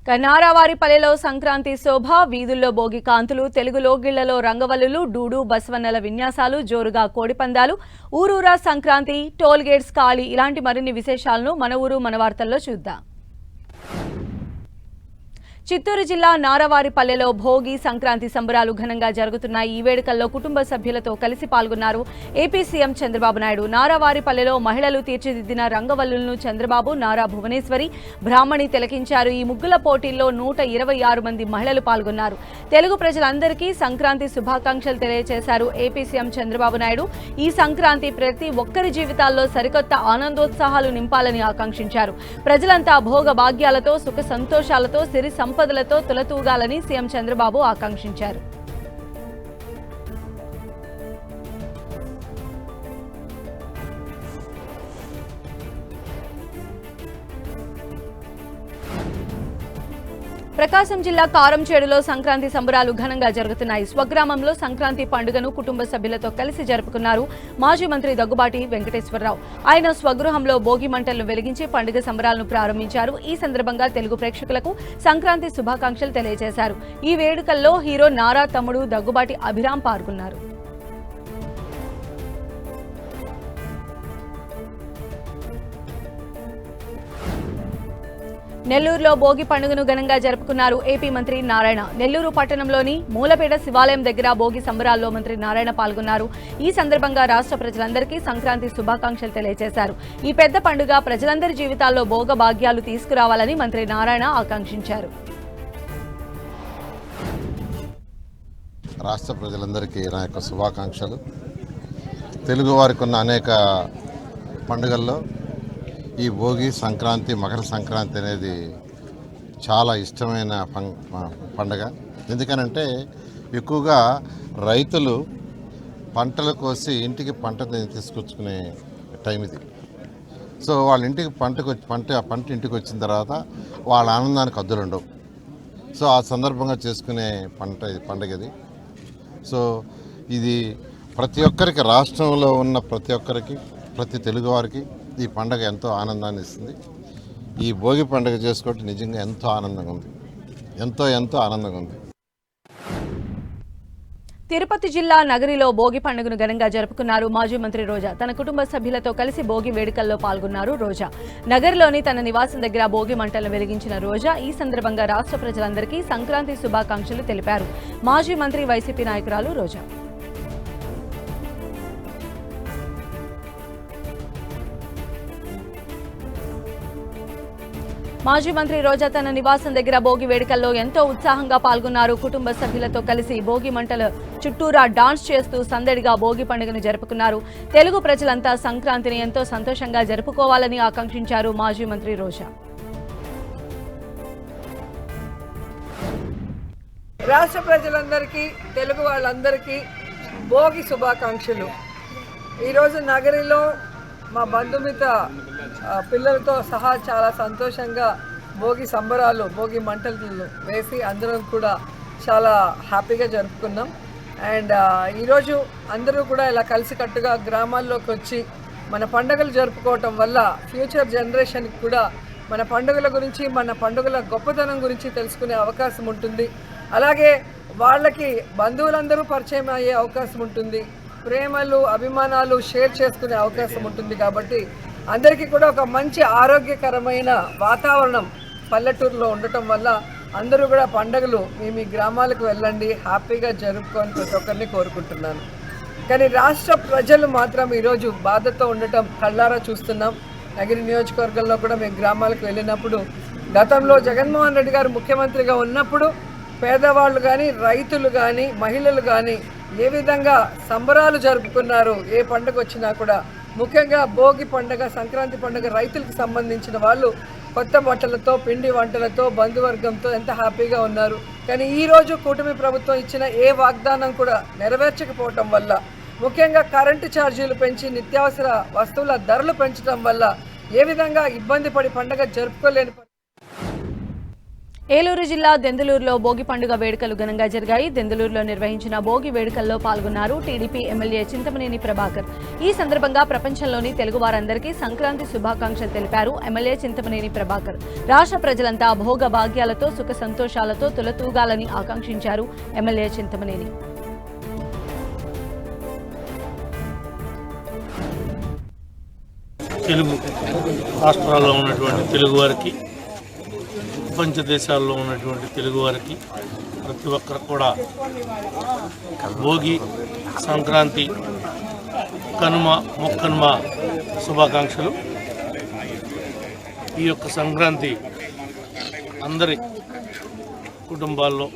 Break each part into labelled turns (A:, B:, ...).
A: నారావారిపల్లెలో సంక్రాంతి శోభ, వీధుల్లో భోగి కాంతులు, తెలుగు లోగిళ్లలో రంగవల్లులు, డూడు బసవన్నల విన్యాసాలు, జోరుగా కోడిపందాలు, ఊరూరా సంక్రాంతి, టోల్ గేట్స్ ఖాళీ ఇలాంటి మరిన్ని విశేషాలను మన ఊరు మన వార్తల్లో చూద్దాం. చిత్తూరు జిల్లా నారావారిపల్లెలో భోగి సంక్రాంతి సంబరాలు ఘనంగా జరుగుతున్నాయి. ఈ వేడుకల్లో కుటుంబ సభ్యులతో కలిసి పాల్గొన్నారు ఏపీ సీఎం చంద్రబాబు నాయుడు. నారావారిపల్లెలో మహిళలు తీర్చిదిద్దిన రంగవల్లులను చంద్రబాబు, నారా భువనేశ్వరి, బ్రాహ్మణి తిలకించారు. ఈ ముగ్గుల పోటీల్లో 126 మంది మహిళలు పాల్గొన్నారు. తెలుగు ప్రజలందరికీ సంక్రాంతి శుభాకాంక్షలు తెలియజేశారు ఏపీ సీఎం చంద్రబాబు నాయుడు. ఈ సంక్రాంతి ప్రతి ఒక్కరి జీవితాల్లో సరికొత్త ఆనందోత్సాహాలు నింపాలని ఆకాంక్షించారు. ప్రజలంతా భోగ భాగ్యాలతో, సుఖ సంతోషాలతో, సిరి సంపదలతో తులతూగాలని సీఎం చంద్రబాబు ఆకాంక్షించారు. ప్రకాశం జిల్లా కారంచేడులో సంక్రాంతి సంబరాలు ఘనంగా జరుగుతున్నాయి. స్వగ్రామంలో సంక్రాంతి పండుగను కుటుంబ సభ్యులతో కలిసి జరుపుకున్నారు మాజీ మంత్రి దగ్గుబాటి వెంకటేశ్వరరావు. ఆయన స్వగృహంలో భోగి మంటలను వెలిగించి పండుగ సంబరాలను ప్రారంభించారు. ఈ సందర్భంగా తెలుగు ప్రేక్షకులకు సంక్రాంతి శుభాకాంక్షలు తెలియజేశారు. ఈ వేడుకల్లో హీరో నారా తమ్ముడు దగ్గుబాటి అభిరామ్ పాల్గొన్నారు. నెల్లూరులో భోగి పండుగను ఘనంగా జరుపుకున్నారు ఏపీ మంత్రి నారాయణ. నెల్లూరు పట్టణంలోని మూలపేట శివాలయం దగ్గర భోగి సంబరాల్లో మంత్రి నారాయణ పాల్గొన్నారు. ఈ సందర్భంగా రాష్ట్ర ప్రజలందరికీ సంక్రాంతి శుభాకాంక్షలు తెలియజేశారు. ఈ పెద్ద పండుగ ప్రజలందరి జీవితాల్లో భోగ భాగ్యాలు తీసుకురావాలని మంత్రి నారాయణ ఆకాంక్షించారు.
B: రాష్ట్ర ప్రజలందరికీ నా యొక్క శుభాకాంక్షలు. తెలుగు వారికి ఉన్న అనేక పండుగల్లో ఈ భోగి, సంక్రాంతి, మకర సంక్రాంతి అనేది చాలా ఇష్టమైన పండుగ. ఎందుకనంటే ఎక్కువగా రైతులు పంటలు కోసి ఇంటికి పంట తీసుకొచ్చుకునే టైం ఇది. సో వాళ్ళ ఇంటికి పంట ఇంటికి వచ్చిన తర్వాత వాళ్ళ ఆనందానికి హద్దులు ఉండవు. సో ఆ సందర్భంగా చేసుకునే పండుగ ఇది. సో ఇది ప్రతి ఒక్కరికి, రాష్ట్రంలో ఉన్న ప్రతి ఒక్కరికి, ప్రతి తెలుగువారికి ఈ పండుగ ఎంతో ఆనందాన్ని ఇస్తుంది. ఈ భోగి పండుగ చేసుకోవడం నిజంగా ఎంతో ఆనందంగా ఉంది, ఎంతో ఆనందంగా ఉంది.
A: తిరుపతి జిల్లా నగరిలో భోగి పండుగను ఘనంగా జరుపుకున్నారు మాజీ మంత్రి రోజా. తన కుటుంబ సభ్యులతో కలిసి భోగి వేడుకల్లో పాల్గొన్నారు రోజా. నగరిలోని తన నివాసం దగ్గర భోగి మంటలను వెలిగించిన రోజా ఈ సందర్భంగా రాష్ట్ర ప్రజలందరికీ సంక్రాంతి శుభాకాంక్షలు తెలిపారు మాజీ మంత్రి వైసీపీ నాయకురాలు రోజా. మాజీ మంత్రి రోజా తన నివాసం దగ్గర భోగి వేడుకల్లో ఎంతో ఉత్సాహంగా పాల్గొన్నారు. కుటుంబ సభ్యులతో కలిసి భోగి మంటల చుట్టూరా డాన్స్ చేస్తూ సందడిగా భోగి పండుగను జరుపుకున్నారు. తెలుగు ప్రజలంతా సంక్రాంతిని ఎంతో సంతోషంగా జరుపుకోవాలని ఆకాంక్షించారు మాజీ మంత్రి రోజా.
C: రాష్ట్ర ప్రజలందరికీ, తెలుగు వాళ్ళందరికీ భోగి శుభాకాంక్షలు. ఈరోజు నగరిలో మా బంధుమిత్ర పిల్లలతో సహా చాలా సంతోషంగా భోగి సంబరాలు, భోగి మంటలు వేసి అందరం కూడా చాలా హ్యాపీగా జరుపుకున్నాం. అండ్ ఈరోజు అందరూ కూడా ఇలా కలిసికట్టుగా గ్రామాల్లోకి వచ్చి మన పండుగలు జరుపుకోవటం వల్ల ఫ్యూచర్ జనరేషన్కి కూడా మన పండుగల గురించి, మన పండుగల గొప్పతనం గురించి తెలుసుకునే అవకాశం ఉంటుంది. అలాగే వాళ్ళకి బంధువులందరూ పరిచయం అయ్యే అవకాశం ఉంటుంది. ప్రేమలు, అభిమానాలు షేర్ చేసుకునే అవకాశం ఉంటుంది. కాబట్టి అందరికీ కూడా ఒక మంచి ఆరోగ్యకరమైన వాతావరణం పల్లెటూరులో ఉండటం వల్ల అందరూ కూడా పండుగలు మీ గ్రామాలకు వెళ్ళండి, హ్యాపీగా జరుపుకొని ప్రతి ఒక్కరిని కోరుకుంటున్నాను. కానీ రాష్ట్ర ప్రజలు మాత్రం ఈరోజు బాధతో ఉండటం కళ్ళారా చూస్తున్నాం. నగిరి నియోజకవర్గంలో కూడా మేము గ్రామాలకు వెళ్ళినప్పుడు, గతంలో జగన్మోహన్ రెడ్డి గారు ముఖ్యమంత్రిగా ఉన్నప్పుడు పేదవాళ్ళు కానీ, రైతులు కానీ, మహిళలు కానీ ఏ విధంగా సంబరాలు జరుపుకున్నారు. ఏ పండుగ వచ్చినా కూడా, ముఖ్యంగా భోగి పండుగ, సంక్రాంతి పండుగ రైతులకు సంబంధించిన వాళ్ళు కొత్త బట్టలతో, పిండి వంటలతో, బంధువర్గంతో ఎంత హ్యాపీగా ఉన్నారు. కానీ ఈరోజు కూటమి ప్రభుత్వం ఇచ్చిన ఏ వాగ్దానం కూడా నెరవేర్చకపోవటం వల్ల, ముఖ్యంగా కరెంటు ఛార్జీలు పెంచి నిత్యావసర వస్తువుల ధరలు పెంచడం వల్ల ఏ విధంగా ఇబ్బంది పడి పండుగ జరుపుకోలేని
A: ఏలూరు జిల్లా దెందులూరులో భోగి పండుగ వేడుకలు ఘనంగా జరిగాయి. దెందులూరులో నిర్వహించిన భోగి వేడుకల్లో పాల్గొన్నారు టీడీపీ ఎమ్మెల్యే చింతమనేని ప్రభాకర్. ఈ సందర్భంగా ప్రపంచంలోని తెలుగు వారందరికీ సంక్రాంతి శుభాకాంక్షలు తెలిపారు ఎమ్మెల్యే చింతమనేని ప్రభాకర్. రాష్ట్ర ప్రజలంతా భోగ భాగ్యాలతో సుఖ సంతోషాలతో తులతూగాలని ఆకాంక్షించారు ఎమ్మెల్యే చింతమనేని.
D: తెలుగు రాష్ట్రాల్లో ఉన్నటువంటి తెలుగు వారికి, ప్రపంచ దేశాల్లో ఉన్నటువంటి తెలుగు వారికి ప్రతి ఒక్కరు కూడా భోగి, సంక్రాంతి, కనుమ, మొక్కనుమ శుభాకాంక్షలు. ఈ యొక్క సంక్రాంతి అందరి కుటుంబాల్లో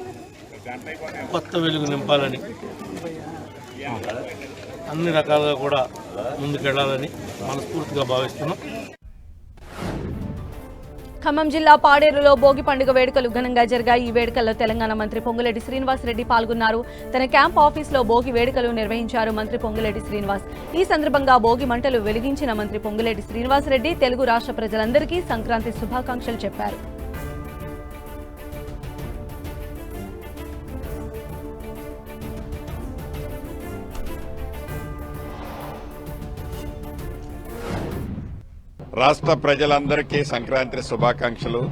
D: కొత్త వెలుగు నింపాలని, అన్ని రకాలుగా కూడా ముందుకెళ్లాలని మనస్ఫూర్తిగా భావిస్తున్నాం.
A: ఖమ్మం జిల్లా పాడేరులో భోగి పండుగ వేడుకలు ఘనంగా జరిగాయి. ఈ వేడుకల్లో తెలంగాణ మంత్రి పొంగులేటి శ్రీనివాసరెడ్డి పాల్గొన్నారు. తన క్యాంప్ ఆఫీసులో భోగి వేడుకలు నిర్వహించారు మంత్రి పొంగులేటి శ్రీనివాస్. ఈ సందర్భంగా భోగి మంటలు వెలిగించిన మంత్రి పొంగులేటి శ్రీనివాసరెడ్డి తెలుగు రాష్ట్ర ప్రజలందరికీ సంక్రాంతి శుభాకాంక్షలు చెప్పారు.
E: రాష్ట్ర ప్రజలందరికీ సంక్రాంతి శుభాకాంక్షలు,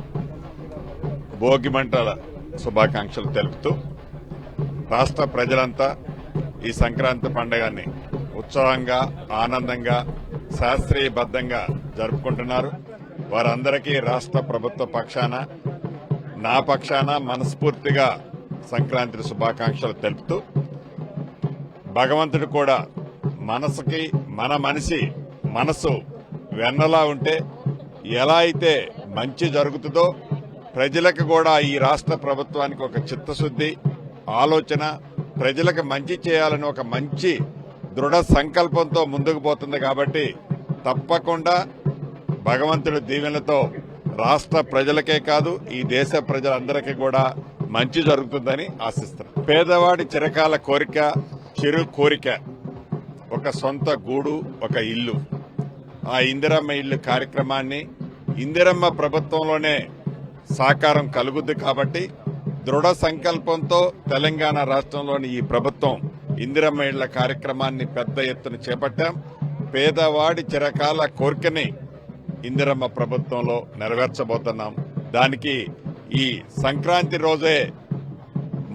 E: భోగి మంటల శుభాకాంక్షలు తెలుపుతూ రాష్ట్ర ప్రజలంతా ఈ సంక్రాంతి పండుగని ఉత్సాహంగా, ఆనందంగా, శాస్త్రీయబద్ధంగా జరుపుకుంటున్నారు. వారందరికీ రాష్ట్ర ప్రభుత్వ పక్షాన, నా పక్షాన మనస్ఫూర్తిగా సంక్రాంతి శుభాకాంక్షలు తెలుపుతూ, భగవంతుడు కూడా మనసుకి మన మనసు వెన్నలా ఉంటే ఎలా అయితే మంచి జరుగుతుందో, ప్రజలకు కూడా ఈ రాష్ట్ర ప్రభుత్వానికి ఒక చిత్తశుద్ది, ఆలోచన, ప్రజలకు మంచి చేయాలని ఒక మంచి దృఢ సంకల్పంతో ముందుకు పోతుంది. కాబట్టి తప్పకుండా భగవంతుడి దీవెనలతో రాష్ట్ర ప్రజలకే కాదు, ఈ దేశ ప్రజలందరికీ కూడా మంచి జరుగుతుందని ఆశిస్తున్నాం. పేదవాడి చిరకాల కోరిక, చిరు కోరిక ఒక సొంత గూడు, ఒక ఇల్లు. ఆ ఇందిరమ్మ ఇల్లు కార్యక్రమాన్ని ఇందిరమ్మ ప్రభుత్వంలోనే సాకారం కలుగుద్ది. కాబట్టి దృఢ సంకల్పంతో తెలంగాణ రాష్ట్రంలోని ఈ ప్రభుత్వం ఇందిరమ్మ ఇళ్ల కార్యక్రమాన్ని పెద్ద ఎత్తున చేపట్టాం. పేదవాడి చిరకాల కోరికని ఇందిరమ్మ ప్రభుత్వంలో నెరవేర్చబోతున్నాం. దానికి ఈ సంక్రాంతి రోజే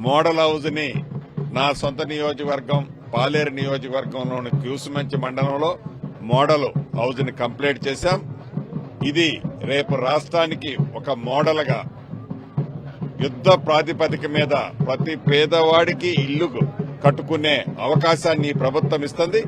E: మోడల్ హౌస్ ని నా సొంత నియోజకవర్గం పాలేరు నియోజకవర్గంలోని క్యూసుమంచి మండలంలో మోడల్ హౌస్ ని కంప్లీట్ చేశాం. ఇది రేపు రాష్ట్రానికి ఒక మోడల్ గా యుద్ధ ప్రాతిపదిక మీద ప్రతి పేదవాడికి ఇల్లు కట్టుకునే అవకాశాన్ని ప్రభుత్వం ఇస్తుంది.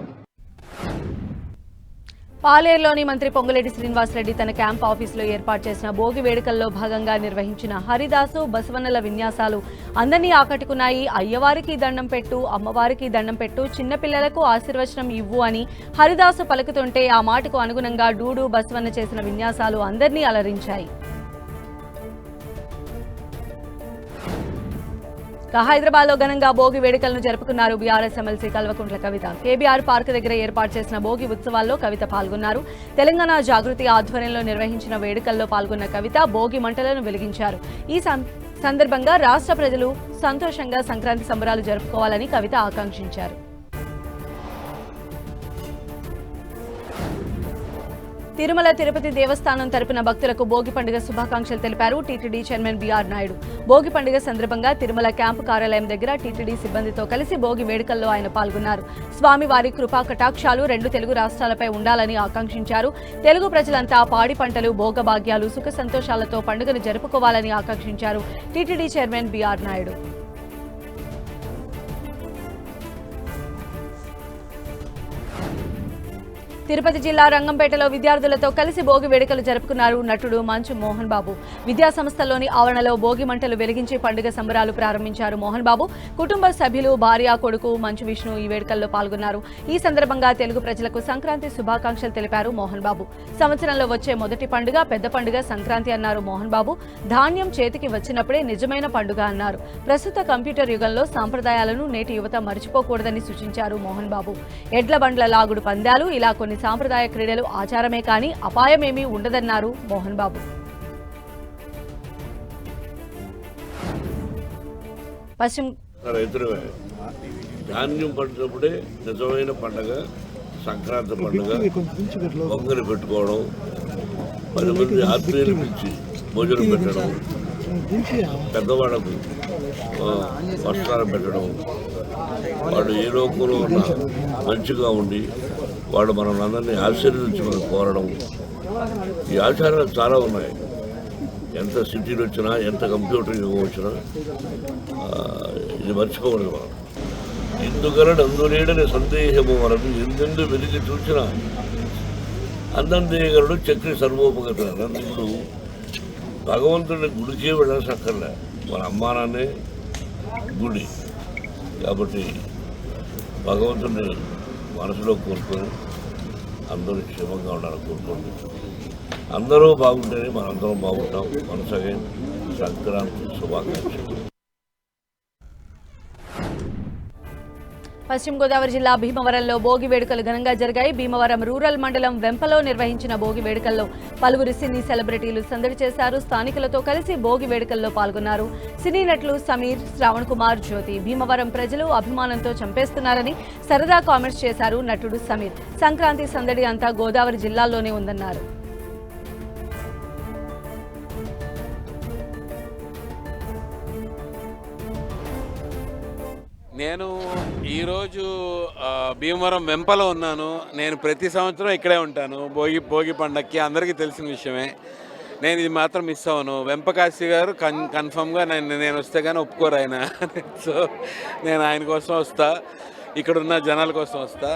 A: పాలేరులోని మంత్రి పొంగులేటి శ్రీనివాసరెడ్డి తన క్యాంప్ ఆఫీసులో ఏర్పాటు చేసిన భోగి వేడుకల్లో భాగంగా నిర్వహించిన హరిదాసు, బసవన్నల విన్యాసాలు అందరినీ ఆకట్టుకున్నాయి. అయ్యవారికి దండం పెట్టు, అమ్మవారికి దండం పెట్టు, చిన్నపిల్లలకు ఆశీర్వచనం ఇవ్వు అని హరిదాసు పలుకుతుంటే ఆ మాటకు అనుగుణంగా డూడు, బసవన్న చేసిన విన్యాసాలు అందరినీ అలరించాయి. హైదరాబాద్ లో ఘనంగా భోగి వేడుకలను జరుపుకున్నారు BRS MLC Kalvakuntla Kavitha. KBR park దగ్గర ఏర్పాటు చేసిన భోగి ఉత్సవాల్లో కవిత పాల్గొన్నారు. తెలంగాణ జాగృతి ఆధ్వర్యంలో నిర్వహించిన వేడుకల్లో పాల్గొన్న కవిత భోగి మంటలను వెలిగించారు. ఈ సందర్భంగా రాష్ట్ర ప్రజలు సంతోషంగా సంక్రాంతి సంబరాలు జరుపుకోవాలని కవిత ఆకాంక్షించారు. తిరుమల తిరుపతి దేవస్థానం తరపున భక్తులకు భోగి పండుగ శుభాకాంక్షలు తెలిపారు TTD chairman BR Naidu. Bhogi పండుగ సందర్భంగా తిరుమల క్యాంపు కార్యాలయం దగ్గర టీటీడీ సిబ్బందితో కలిసి భోగి వేడుకల్లో ఆయన పాల్గొన్నారు. స్వామివారి కృపా కటాక్షాలు రెండు తెలుగు రాష్ట్రాలపై ఉండాలని ఆకాంక్షించారు. తెలుగు ప్రజలంతా పాడి పంటలు, భోగభాగ్యాలు, సుఖ సంతోషాలతో పండుగను జరుపుకోవాలని ఆకాంక్షించారు TTD chairman BR Naidu. Tirupati జిల్లా రంగంపేటలో విద్యార్థులతో కలిసి భోగి వేడుకలు జరుపుకున్నారు నటుడు మంచు మోహన్ బాబు. విద్యా సంస్థలోని ఆవరణలో భోగి మంటలు వెలిగించి పండుగ సంబరాలు ప్రారంభించారు మోహన్ బాబు. కుటుంబ సభ్యులు, భార్య, కొడుకు మంచు విష్ణు ఈ వేడుకల్లో పాల్గొన్నారు. ఈ సందర్భంగా తెలుగు ప్రజలకు సంక్రాంతి శుభాకాంక్షలు తెలిపారు మోహన్ బాబు. సంవత్సరంలో వచ్చే మొదటి పండుగ, పెద్ద పండుగ సంక్రాంతి అన్నారు మోహన్ బాబు. ధాన్యం చేతికి వచ్చినప్పుడే నిజమైన పండుగ అన్నారు. ప్రస్తుత కంప్యూటర్ యుగంలో సాంప్రదాయాలను నేటి యువత మర్చిపోకూడదని సూచించారు మోహన్ బాబు. ఎడ్ల బండ్ల లాగుడు పందాలు, ఇలా కొన్ని సాంప్రదాయ క్రీడలు ఆచారమే కానీ అపాయమేమీ ఉండదన్నారు మోహన్ బాబు. పశ్చిమ
F: రైతులమే ధాన్యం పండినప్పుడే నిజమైన పండగ సంక్రాంతి పండుగ. పొంగలి పెట్టుకోవడం, 10 మంది ఆత్మీయులు పిలిచి భోజనం పెట్టడం, పెద్దవాళ్ళకు వస్త్రాలు పెట్టడం, వాడు ఏ లోకంలో ఉన్నా మంచిగా ఉండి వాడు మనల్ని అందరినీ ఆశీర్వదించి మనం కోరడం. ఈ ఆచారాలు చాలా ఉన్నాయి. ఎంత సిటీలు వచ్చినా, ఎంత కంప్యూటర్ యుగం వచ్చినా ఇది మర్చిపోకూడదు మనం. ఎందుకనడు అందులేడని సందేహము మనకు ఎందెందు వెలిగి చూసిన అందందేయగలడు చక్రి సర్వోపగత. ఇప్పుడు భగవంతుడి గుడికే వెళ్ళసక్కర్లే, మన అమ్మానాన్నే గుడి. కాబట్టి భగవంతుడిని మనసులో కోరుకొని అందరూ క్షేమంగా ఉండాలని కోరుకోండి. అందరూ బాగుంటేనే మనందరం బాగుంటాం. మనసగే సంక్రాంతి శుభాకాంక్షలు.
A: పశ్చిమ గోదావరి జిల్లా భీమవరంలో భోగి వేడుకలు ఘనంగా జరిగాయి. భీమవరం రూరల్ మండలం వెంపలో నిర్వహించిన భోగి వేడుకల్లో పలువురు సినీ సెలబ్రిటీలు సందడి చేశారు. స్థానికులతో కలిసి భోగి వేడుకల్లో పాల్గొన్నారు. సినీ నటులు సమీర్, శ్రావణ్ కుమార్, జ్యోతి భీమవరం ప్రజలు అభిమానంతో చంపేస్తున్నారని సరదా కామెంట్స్ చేశారు నటుడు సమీర్. సంక్రాంతి సందడి అంతా గోదావరి జిల్లాలోనే ఉందన్నారు.
G: నేను ఈరోజు భీమవరం వెంపలో ఉన్నాను. నేను ప్రతి సంవత్సరం ఇక్కడే ఉంటాను భోగి పండగకి. అందరికీ తెలిసిన విషయమే. నేను ఇది మాత్రం మిస్ అవ్వను. వెంపకాశి గారు కన్ఫర్మ్గా నేను వస్తే కానీ ఒప్పుకోరు ఆయన. సో నేను ఆయన కోసం వస్తా, ఇక్కడున్న జనాల కోసం వస్తా.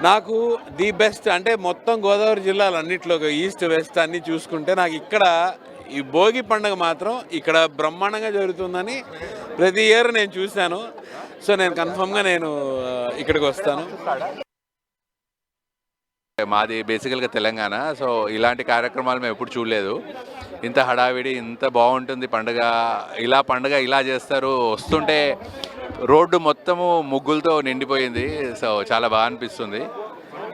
G: నాకు ది బెస్ట్ అంటే మొత్తం గోదావరి జిల్లాలు అన్నింటిలో ఈస్ట్ వెస్ట్ అన్నీ చూసుకుంటే నాకు ఇక్కడ ఈ భోగి పండుగ మాత్రం ఇక్కడ బ్రహ్మాండంగా జరుగుతుందని ప్రతి ఇయర్ నేను చూశాను. సో నేను కన్ఫర్మ్గా నేను ఇక్కడికి వస్తాను.
H: మాది బేసికల్గా తెలంగాణ. సో ఇలాంటి కార్యక్రమాలు మేము ఎప్పుడు చూడలేదు. ఇంత హడావిడి, ఇంత బాగుంటుంది పండుగ. పండుగ ఇలా చేస్తారు. వస్తుంటే రోడ్డు మొత్తము ముగ్గులతో నిండిపోయింది. సో చాలా బాగా అనిపిస్తుంది.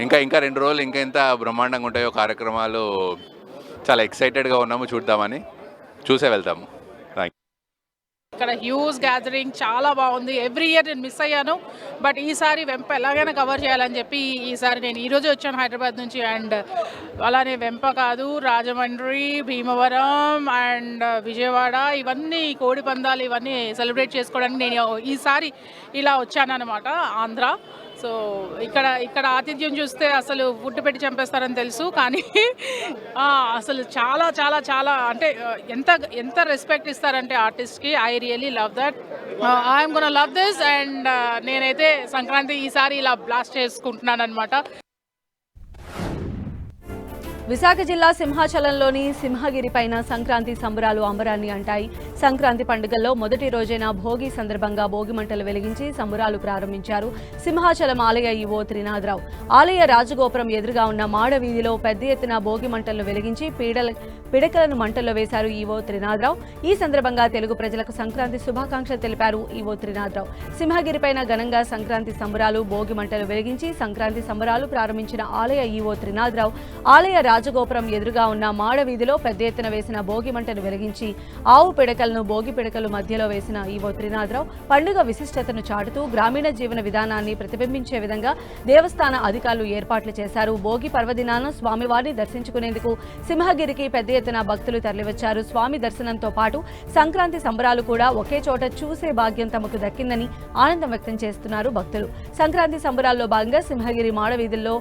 H: ఇంకా 2 రోజులు ఇంకా ఎంత బ్రహ్మాండంగా ఉంటాయో కార్యక్రమాలు. చాలా ఎక్సైటెడ్గా ఉన్నాము, చూద్దామని. చూసే వెళ్తాము.
I: ఇక్కడ హ్యూజ్ గ్యాదరింగ్ చాలా బాగుంది. ఎవ్రీ ఇయర్ నేను మిస్ అయ్యాను, బట్ ఈసారి వెంప ఎలాగైనా కవర్ చేయాలని చెప్పి ఈసారి నేను ఈరోజు వచ్చాను హైదరాబాద్ నుంచి. అండ్ అలానే వెంప కాదు, రాజమండ్రి, భీమవరం అండ్ విజయవాడ ఇవన్నీ కోడి పందాలు ఇవన్నీ సెలబ్రేట్ చేసుకోవడానికి నేను ఈసారి ఇలా వచ్చానన్నమాట, ఆంధ్ర. సో ఇక్కడ ఆతిథ్యం చూస్తే అసలు ఫుడ్ పెట్టి చంపేస్తారని తెలుసు, కానీ అసలు చాలా చాలా చాలా అంటే ఎంత రెస్పెక్ట్ ఇస్తారంటే ఆర్టిస్ట్కి. I really love that. I'm gonna love this. And నేనైతే సంక్రాంతి ఈసారి ఇలా బ్లాస్ట్ చేసుకుంటున్నాను అనమాట.
A: విశాఖ జిల్లా సింహాచలంలోని సింహగిరి పైన సంక్రాంతి సంబరాలు అంబరాన్ని అంటాయి. సంక్రాంతి పండుగల్లో మొదటి రోజైన భోగి సందర్భంగా భోగి మంటలు వెలిగించి సంబరాలు ప్రారంభించారు. సింహాచలం ఆలయ ఈవో త్రినాథరావు ఆలయ రాజగోపురం ఎదురుగా ఉన్న మాడ వీధిలో పెద్ద ఎత్తున భోగి మంటలను వెలిగించి పిడకలను మంటల్లో వేశారు ఈవో త్రినాథరావు. ఈ సందర్భంగా తెలుగు ప్రజలకు సంక్రాంతి శుభాకాంక్షలు తెలిపారు ఈవో త్రినాథరావు. సింహగిరిపైన ఘనంగా సంక్రాంతి సంబరాలు, భోగి మంటలు వెలిగించి సంక్రాంతి సంబరాలు ప్రారంభించిన ఆలయ ఈవో త్రినాథరావు ఆలయ రాజగోపురం ఎదురుగా ఉన్న మాడ వీధిలో పెద్ద ఎత్తున వేసిన భోగి మంటను వెలిగించి ఆవు పిడకలను భోగి పిడకలు మధ్యలో వేసిన ఈవో త్రినాథరావు పండుగ విశిష్టతను చాటుతూ గ్రామీణ జీవన విధానాన్ని ప్రతిబింబించే విధంగా దేవస్థాన అధికారులు ఏర్పాట్లు చేశారు. భోగి పర్వదినాన స్వామివారిని దర్శించుకునేందుకు సింహగిరికి పెద్ద ఎత్తున భక్తులు తరలివచ్చారు. స్వామి దర్శనంతో పాటు సంక్రాంతి సంబరాలు కూడా ఒకే చోట చూసే భాగ్యం తమకు దక్కిందని ఆనందం వ్యక్తం చేస్తున్నారు భక్తులు. సంక్రాంతి సంబరాల్లో భాగంగా సింహగిరి మాడ వీధుల్లో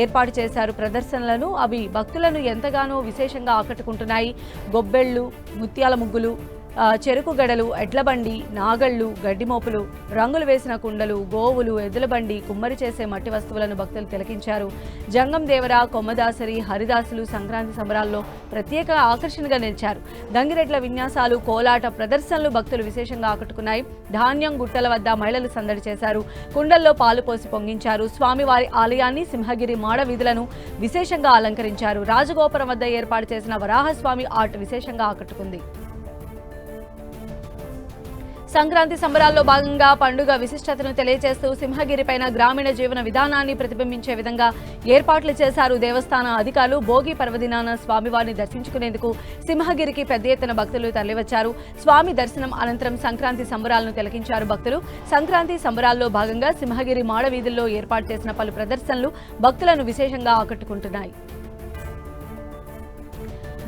A: ఏర్పాటు చేశారు ప్రదర్శనలను. అవి భక్తులను ఎంతగానో విశేషంగా ఆకట్టుకుంటున్నాయి. గొబ్బెళ్లు, ముత్యాల ముగ్గులు, చెరుకు గడలు, ఎడ్లబండి, నాగళ్లు, గడ్డిమోపులు, రంగులు వేసిన కుండలు, గోవులు, ఎద్దులబండి, కుమ్మరి చేసే మట్టి వస్తువులను భక్తులు తిలకించారు. జంగం దేవర, కొమ్మదాసరి, హరిదాసులు సంక్రాంతి సంబరాల్లో ప్రత్యేక ఆకర్షణగా నిలిచారు. గంగిరెడ్ల విన్యాసాలు, కోలాట ప్రదర్శనలు భక్తులు విశేషంగా ఆకట్టుకున్నాయి. ధాన్యం గుట్టల వద్ద మహిళలు సందడి చేశారు. కుండల్లో పాలు పోసి పొంగించారు. స్వామివారి ఆలయాన్ని, సింహగిరి మాడ వీధులను విశేషంగా అలంకరించారు. రాజగోపురం వద్ద ఏర్పాటు చేసిన వరాహస్వామి ఆర్ట్ విశేషంగా ఆకట్టుకుంది. సంక్రాంతి సంబరాల్లో భాగంగా పండుగ విశిష్టతను తెలియజేస్తూ సింహగిరిపైన గ్రామీణ జీవన విధానాన్ని ప్రతిబింబించే విధంగా ఏర్పాట్లు చేశారు దేవస్థాన అధికారులు. భోగి పర్వదినాన స్వామివారిని దర్శించుకునేందుకు సింహగిరికి పెద్ద ఎత్తున భక్తులు తరలివచ్చారు. స్వామి దర్శనం అనంతరం సంక్రాంతి సంబరాలను తిలకించారు భక్తులు. సంక్రాంతి సంబరాల్లో భాగంగా సింహగిరి మాడవీధుల్లో ఏర్పాటు చేసిన పలు ప్రదర్శనలు భక్తులను విశేషంగా ఆకట్టుకుంటున్నాయి.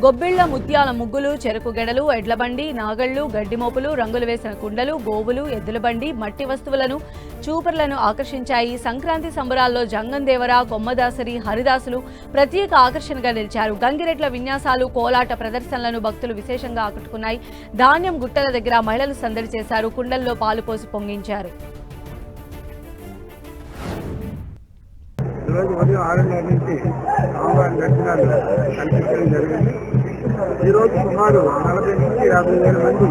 A: గొబ్బిళ్ల ముత్యాల ముగ్గులు, చెరుకు గెడలు, ఎడ్లబండి, నాగళ్లు, గడ్డిమోపులు, రంగులు వేసిన కుండలు, గోవులు, ఎద్దుల బండి, మట్టి వస్తువులను, చూపర్లను ఆకర్షించాయి. సంక్రాంతి సంబరాల్లో జంగందేవర, కొమ్మదాసరి, హరిదాసులు ప్రత్యేక ఆకర్షణగా నిలిచారు. గంగిరెడ్ల విన్యాసాలు, కోలాట ప్రదర్శనలను భక్తులు విశేషంగా ఆకట్టుకున్నాయి. ధాన్యం గుట్టల దగ్గర మహిళలు సందడి చేశారు. కుండల్లో పాలు పోసి పొంగించారు.
J: ఈరోజు ఉదయం 6:30 నుంచి స్వామివారి దర్శనాలు కల్పించడం జరిగింది. ఈరోజు సుమారు 40 నుంచి 50 వేల మంది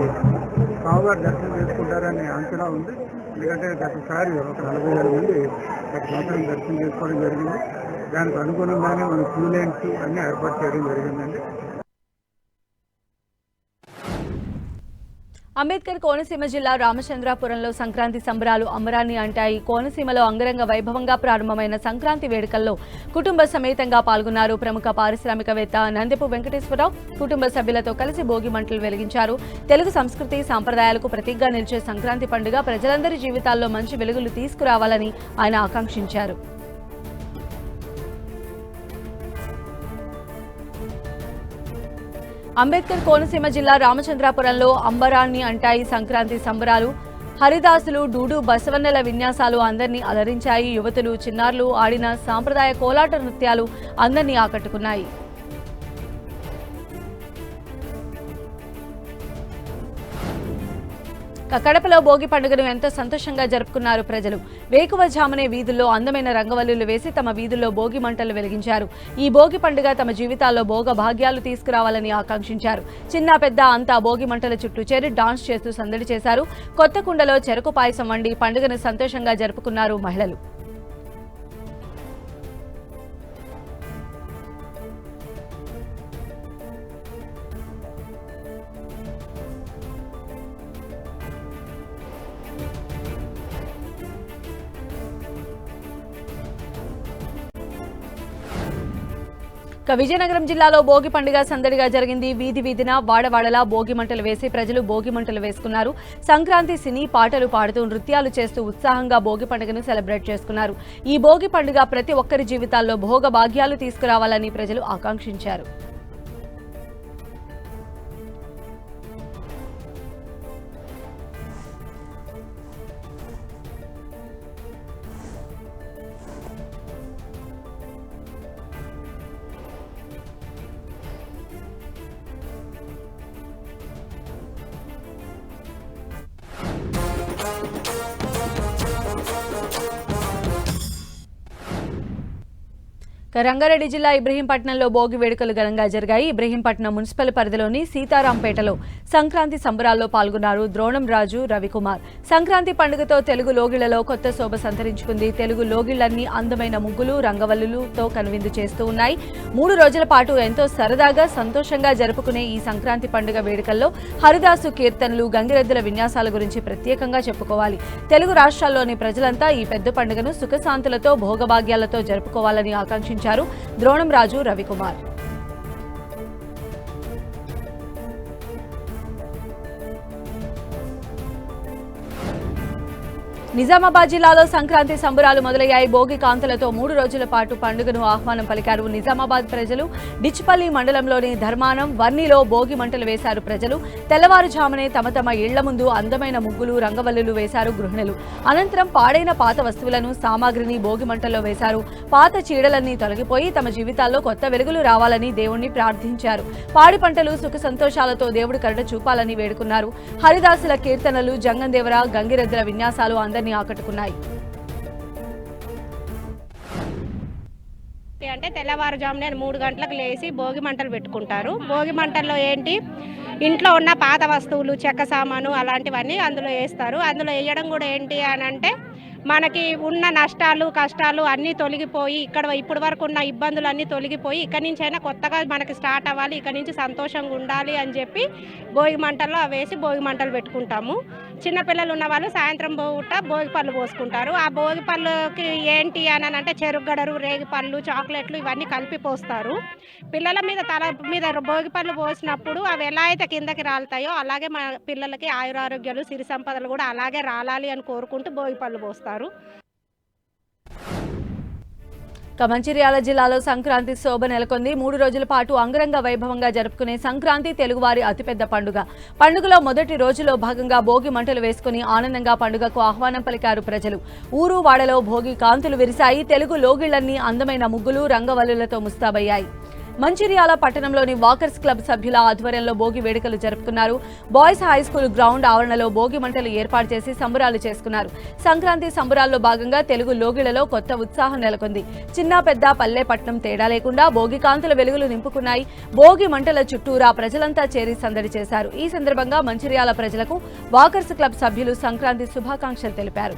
J: స్వామివారి దర్శనం చేసుకుంటారనే అంచనా ఉంది. ఎందుకంటే గతసారి ఒక 40 వేల మంది గత సంవత్సరం దర్శనం చేసుకోవడం జరిగింది. దానికి అనుగుణంగానే మన క్యూ లైన్స్ అన్నీ ఏర్పాటు చేయడం జరిగిందండి.
A: అంబేద్కర్ కోనసీమ జిల్లా రామచంద్రాపురంలో సంక్రాంతి సంబరాలు అంబరాన్ని అంటాయి. కోనసీమలో అంగరంగ వైభవంగా ప్రారంభమైన సంక్రాంతి వేడుకల్లో కుటుంబ సమేతంగా పాల్గొన్నారు. ప్రముఖ పారిశ్రామికవేత్త నందెపు వెంకటేశ్వరరావు కుటుంబ సభ్యులతో కలిసి భోగి మంటలు వెలిగించారు. తెలుగు సంస్కృతి సాంప్రదాయాలకు ప్రతీకగా నిలిచే సంక్రాంతి పండుగ ప్రజలందరి జీవితాల్లో మంచి వెలుగులు తీసుకురావాలని ఆయన ఆకాంక్షించారు. అంబేద్కర్ కోనసీమ జిల్లా రామచంద్రాపురంలో అంబరాన్ని అంటాయి సంక్రాంతి సంబరాలు. హరిదాసులు, డూడు, బసవన్నెల విన్యాసాలు అందరినీ అలరించాయి. యువతులు, చిన్నారులు ఆడిన సాంప్రదాయ కోలాట నృత్యాలు అందరినీ ఆకట్టుకున్నాయి. కడపలో భోగి పండుగను ఎంతో సంతోషంగా జరుపుకున్నారు ప్రజలు. వేకువజామునే వీధుల్లో అందమైన రంగవల్లులు వేసి తమ వీధుల్లో భోగి మంటలు వెలిగించారు. ఈ భోగి పండుగ తమ జీవితాల్లో భోగ భాగ్యాలు తీసుకురావాలని ఆకాంక్షించారు. చిన్న పెద్ద అంతా భోగి మంటల చుట్టూ చేరి డాన్స్ చేస్తూ సందడి చేశారు. కొత్త కుండలో చెరకు పాయసం వండి పండుగను సంతోషంగా జరుపుకున్నారు మహిళలు. విజయనగరం జిల్లాలో భోగి పండుగ సందడిగా జరిగింది. వీధి వీధిన వాడవాడలా భోగి మంటలు వేసి ప్రజలు భోగి మంటలు వేసుకున్నారు. సంక్రాంతి సినీ పాటలు పాడుతూ నృత్యాలు చేస్తూ ఉత్సాహంగా భోగి పండుగను సెలబ్రేట్ చేసుకున్నారు. ఈ భోగి పండుగ ప్రతి ఒక్కరి జీవితాల్లో భోగ భాగ్యాలు తీసుకురావాలని ప్రజలు ఆకాంక్షించారు. రంగారెడ్డి జిల్లా ఇబ్రహీంపట్నంలో భోగి వేడుకలు ఘనంగా జరిగాయి. ఇబ్రహీంపట్నం మున్సిపల్ పరిధిలోని సీతారాంపేటలో సంక్రాంతి సంబరాల్లో పాల్గొన్నారు ద్రోణం రాజు, రవికుమార్. సంక్రాంతి పండుగతో తెలుగు లోగిళ్లలో కొత్త శోభ సంతరించుకుంది. తెలుగు లోగిళ్లన్నీ అందమైన ముగ్గులు, రంగవల్లులతో కనువిందు చేస్తూ ఉన్నాయి. 3 రోజుల పాటు ఎంతో సరదాగా సంతోషంగా జరుపుకునే ఈ సంక్రాంతి పండుగ వేడుకల్లో హరిదాసు కీర్తనలు, గంగిరెద్దుల విన్యాసాల గురించి ప్రత్యేకంగా చెప్పుకోవాలి. తెలుగు రాష్ట్రాల్లోని ప్రజలంతా ఈ పెద్ద పండుగను సుఖశాంతులతో భోగభాగ్యాలతో జరుపుకోవాలని ఆకాంక్షించారు ద్రోణం రాజు, రవికుమార్. నిజామాబాద్ జిల్లాలో సంక్రాంతి సంబరాలు మొదలయ్యాయి. భోగి కాంతులతో 3 రోజుల పాటు పండుగను ఆహ్వానం పలికారు. నిజామాబాద్ ప్రజలు డిచ్పల్లి మండలంలోని ధర్మానం, వర్ణిలో భోగి మంటలు వేశారు ప్రజలు. తెల్లవారుజామునే తమ తమ ఇళ్ల ముందు అందమైన ముగ్గులు, రంగవల్లులు వేశారు గృహిణులు. అనంతరం పాడైన పాత వస్తువులను, సామాగ్రిని భోగి మంటల్లో వేశారు. పాత చీడలన్నీ తొలగిపోయి తమ జీవితాల్లో కొత్త వెలుగులు రావాలని దేవుణ్ణి ప్రార్థించారు. పాడి పంటలు సుఖ సంతోషాలతో దేవుడి కరుణ చూపాలని వేడుకున్నారు. హరిదాసుల కీర్తనలు, జంగందేవర, గంగిరెద్దుల విన్యాసాలు అందరినీ ఆకట్టుకున్నాయి.
K: అంటే తెల్లవారుజామునే 3 గంటలకు లేచి భోగి మంటలు పెట్టుకుంటారు. భోగి మంటల్లో ఏంటి, ఇంట్లో ఉన్న పాత వస్తువులు, చెక్క సామాను అలాంటివన్నీ అందులో వేస్తారు. అందులో వేయడం కూడా ఏంటి అని అంటే మనకి ఉన్న నష్టాలు, కష్టాలు అన్నీ తొలగిపోయి ఇప్పుడు వరకు ఉన్న ఇబ్బందులన్నీ తొలగిపోయి ఇక్కడి నుంచి అయినా కొత్తగా మనకి స్టార్ట్ అవ్వాలి, ఇక్కడి నుంచి సంతోషంగా ఉండాలి అని చెప్పి భోగి మంటల్లో వేసి భోగి మంటలు పెట్టుకుంటాము. చిన్నపిల్లలు ఉన్న వాళ్ళు సాయంత్రం పూట భోగి పళ్ళు పోసుకుంటారు. ఆ భోగి పళ్ళుకి ఏంటి అని అంటే చెరుగడరు, రేగి పళ్ళు, చాక్లెట్లు ఇవన్నీ కలిపి పోస్తారు. పిల్లల మీద తల మీద భోగి పళ్ళు పోసినప్పుడు అవి ఎలా అయితే కిందకి రాలుతాయో అలాగే మన పిల్లలకి ఆయురారోగ్యాలు, సిరి సంపదలు కూడా అలాగే రాలాలి అని కోరుకుంటూ భోగి పళ్ళు పోస్తారు.
A: మంచిర్యాల జిల్లాలో సంక్రాంతి శోభ నెలకొంది. 3 రోజుల పాటు అంగరంగ వైభవంగా జరుపుకునే సంక్రాంతి తెలుగువారి అతిపెద్ద పండుగ. పండుగలో మొదటి రోజులో భాగంగా భోగి మంటలు వేసుకుని ఆనందంగా పండుగకు ఆహ్వానం పలికారు ప్రజలు. ఊరు వాడలో భోగి కాంతులు విరిశాయి. తెలుగు లోగిళ్లన్నీ అందమైన ముగ్గులు, రంగవల్లులతో ముస్తాబయ్యాయి. మంచిర్యాల పట్టణంలోని వాకర్స్ క్లబ్ సభ్యుల ఆధ్వర్యంలో భోగి వేడుకలు జరుపుకున్నారు. బాయ్స్ హై స్కూల్ గ్రౌండ్ ఆవరణలో భోగి మంటలు ఏర్పాటు చేసి సంబరాలు చేసుకున్నారు. సంక్రాంతి సంబరాల్లో భాగంగా తెలుగు లోగిళ్లలో కొత్త ఉత్సాహం నెలకొంది. చిన్న పెద్ద పల్లె పట్టణం తేడా లేకుండా భోగి కాంతుల వెలుగులు నింపుకున్నాయి. భోగి మంటల చుట్టూరా ప్రజలంతా చేరి సందడి చేశారు. ఈ సందర్భంగా మంచిర్యాల ప్రజలకు వాకర్స్ క్లబ్ సభ్యులు సంక్రాంతి శుభాకాంక్షలు తెలిపారు.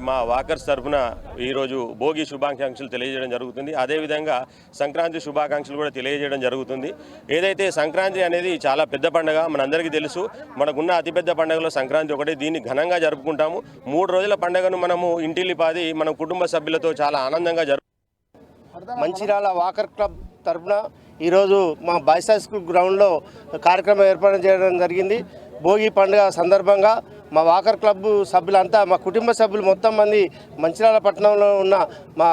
L: మా వాకర్స్ తరఫున ఈరోజు భోగి శుభాకాంక్షలు తెలియజేయడం జరుగుతుంది. అదేవిధంగా సంక్రాంతి శుభాకాంక్షలు కూడా తెలియజేయడం జరుగుతుంది. ఏదైతే సంక్రాంతి అనేది చాలా పెద్ద పండుగ, మనందరికీ తెలుసు. మనకున్న అతిపెద్ద పండుగలో సంక్రాంతి ఒకటే. దీన్ని ఘనంగా జరుపుకుంటాము. 3 రోజుల పండుగను మనము ఇంటిల్లిపాది మన కుటుంబ సభ్యులతో చాలా ఆనందంగా
M: మంచిర్యాల వాకర్ క్లబ్ తరఫున ఈరోజు మా బాయ్స్ హై స్కూల్ గ్రౌండ్లో కార్యక్రమం ఏర్పాటు చేయడం జరిగింది. భోగి పండుగ సందర్భంగా మా వాకర్ క్లబ్ సభ్యులంతా, మా కుటుంబ సభ్యులు మొత్తం మంది మంచిర్యాల పట్టణంలో ఉన్న మా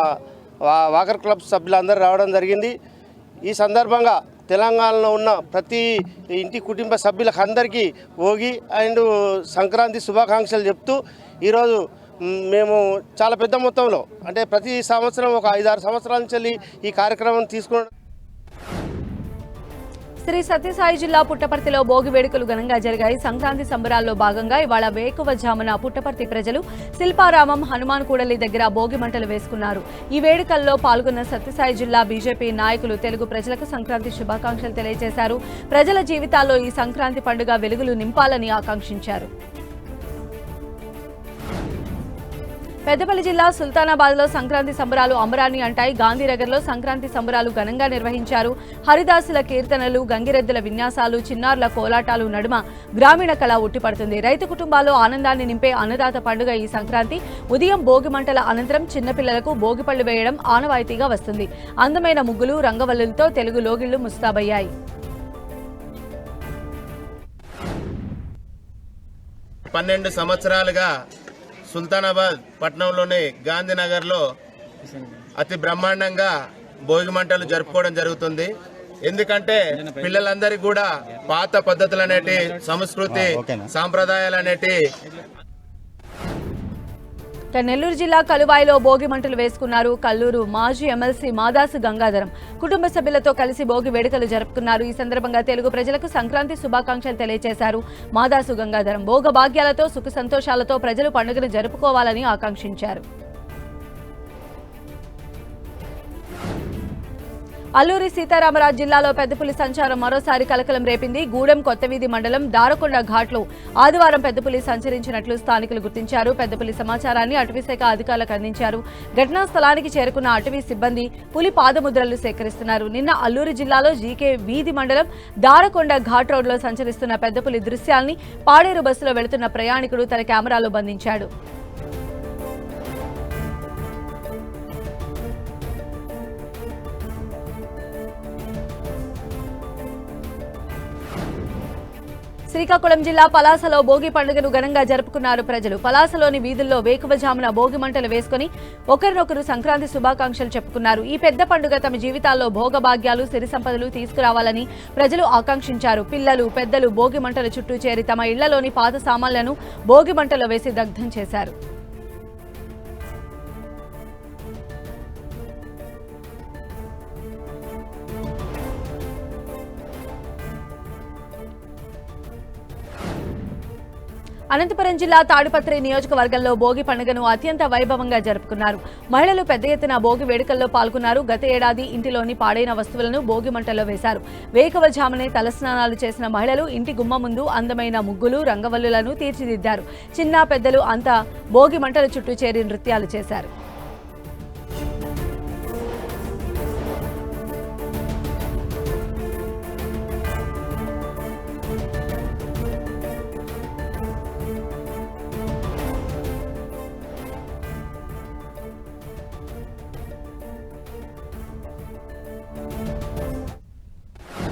M: వాకర్ క్లబ్ సభ్యులందరూ రావడం జరిగింది. ఈ సందర్భంగా తెలంగాణలో ఉన్న ప్రతి ఇంటి కుటుంబ సభ్యులకు అందరికీ భోగి అండ్ సంక్రాంతి శుభాకాంక్షలు చెప్తూ ఈరోజు మేము చాలా పెద్ద మొత్తంలో అంటే ప్రతి సంవత్సరం ఒక 5-6 సంవత్సరాల నుంచి ఈ కార్యక్రమం తీసుకున్నాం.
A: శ్రీ సత్యసాయి జిల్లా పుట్టపర్తిలో భోగి వేడుకలు ఘనంగా జరిగాయి. సంక్రాంతి సంబరాల్లో భాగంగా ఇవాళ వేకువజామున పుట్టపర్తి ప్రజలు శిల్పారామం, హనుమాన్ కూడలి దగ్గర భోగి మంటలు వేసుకున్నారు. ఈ వేడుకల్లో పాల్గొన్న సత్యసాయి జిల్లా బీజేపీ నాయకులు తెలుగు ప్రజలకు సంక్రాంతి శుభాకాంక్షలు తెలియజేశారు. ప్రజల జీవితాల్లో ఈ సంక్రాంతి పండుగ వెలుగులు నింపాలని ఆకాంక్షించారు. పెద్దపల్లి జిల్లా సుల్తానాబాద్లో సంక్రాంతి సంబరాలు అంబరాన్ని అంటాయి. గాంధీనగర్లో సంక్రాంతి సంబరాలు ఘనంగా నిర్వహించారు. హరిదాసుల కీర్తనలు, గంగిరెద్దుల విన్యాసాలు, చిన్నారుల కోలాటాలు నడుమ గ్రామీణ కళ ఉట్టిపడుతుంది. రైతు కుటుంబాల్లో ఆనందాన్ని నింపే అన్నదాత పండుగ ఈ సంక్రాంతి. ఉదయం భోగి మంటల అనంతరం చిన్నపిల్లలకు భోగిపళ్లు వేయడం ఆనవాయితీగా వస్తుంది. అందమైన ముగ్గులు, రంగవల్లులతో తెలుగు లోగిళ్లు ముస్తాబయ్యాయి.
N: 12 సంవత్సరాలుగా సుల్తానాబాద్ పట్టణంలోని గాంధీనగర్లో అతి బ్రహ్మాండంగా భోగి మంటలు జరుపుకోవడం జరుగుతుంది. ఎందుకంటే పిల్లలందరికీ కూడా పాత పద్ధతులు అనేటి, సంస్కృతి సాంప్రదాయాలు అనేటి.
A: నెల్లూరు జిల్లా కలువాయిలో భోగి మంటలు వేసుకున్నారు. కల్లూరు మాజీ ఎమ్మెల్సీ మాదాసు గంగాధరం కుటుంబ సభ్యులతో కలిసి భోగి వేడుకలు జరుపుకున్నారు. ఈ సందర్భంగా తెలుగు ప్రజలకు సంక్రాంతి శుభాకాంక్షలు తెలియజేశారు. మాదాసు గంగాధరం భోగ భాగ్యాలతో, సుఖ సంతోషాలతో ప్రజలు పండుగను జరుపుకోవాలని ఆకాంక్షించారు. అల్లూరి సీతారామరాజు జిల్లాలో పెద్దపులి సంచారం మరోసారి కలకలం రేపింది. గూడెం కొత్తవీధి మండలం దారకొండ ఘాట్లో ఆదివారం పెద్దపులి సంచరించినట్లు స్థానికులు గుర్తించారు. పెద్దపులి సమాచారాన్ని అటవీశాఖ అధికారులకు అందించారు. ఘటనా స్థలానికి చేరుకున్న అటవీ సిబ్బంది పులి పాదముద్రలు సేకరిస్తున్నారు. నిన్న అల్లూరి జిల్లాలో జీకే వీధి మండలం దారకొండ ఘాట్ రోడ్లో సంచరిస్తున్న పెద్దపులి దృశ్యాల్ని పాడేరు బస్సులో వెళుతున్న ప్రయాణికుడు తన కెమెరాలో బంధించాడు. శ్రీకాకుళం జిల్లా పలాసలో భోగి పండుగను ఘనంగా జరుపుకున్నారు ప్రజలు. పలాసలోని వీధుల్లో వేకువజామున భోగి మంటలు వేసుకుని ఒకరినొకరు సంక్రాంతి శుభాకాంక్షలు చెప్పుకున్నారు. ఈ పెద్ద పండుగ తమ జీవితాల్లో భోగభాగ్యాలు, సిరి సంపదలు తీసుకురావాలని ప్రజలు ఆకాంక్షించారు. పిల్లలు, పెద్దలు భోగి మంటల చుట్టూ చేరి తమ ఇళ్లలోని పాత సామాన్లను భోగి మంటలో వేసి దగ్ధం చేశారు. అనంతపురం జిల్లా తాడిపత్రి నియోజకవర్గంలో భోగి పండుగను అత్యంత వైభవంగా జరుపుకున్నారు. మహిళలు పెద్ద ఎత్తున భోగి వేడుకల్లో పాల్గొన్నారు. గత ఏడాది ఇంటిలోని పాడైన వస్తువులను భోగి మంటల్లో వేశారు. వేకువజామునే తలస్నానాలు చేసిన మహిళలు ఇంటి గుమ్మ ముందు అందమైన ముగ్గులు, రంగవల్లులను తీర్చిదిద్దారు. చిన్న పెద్దలు అంతా భోగి మంటల చుట్టూ చేరి నృత్యాలు చేశారు.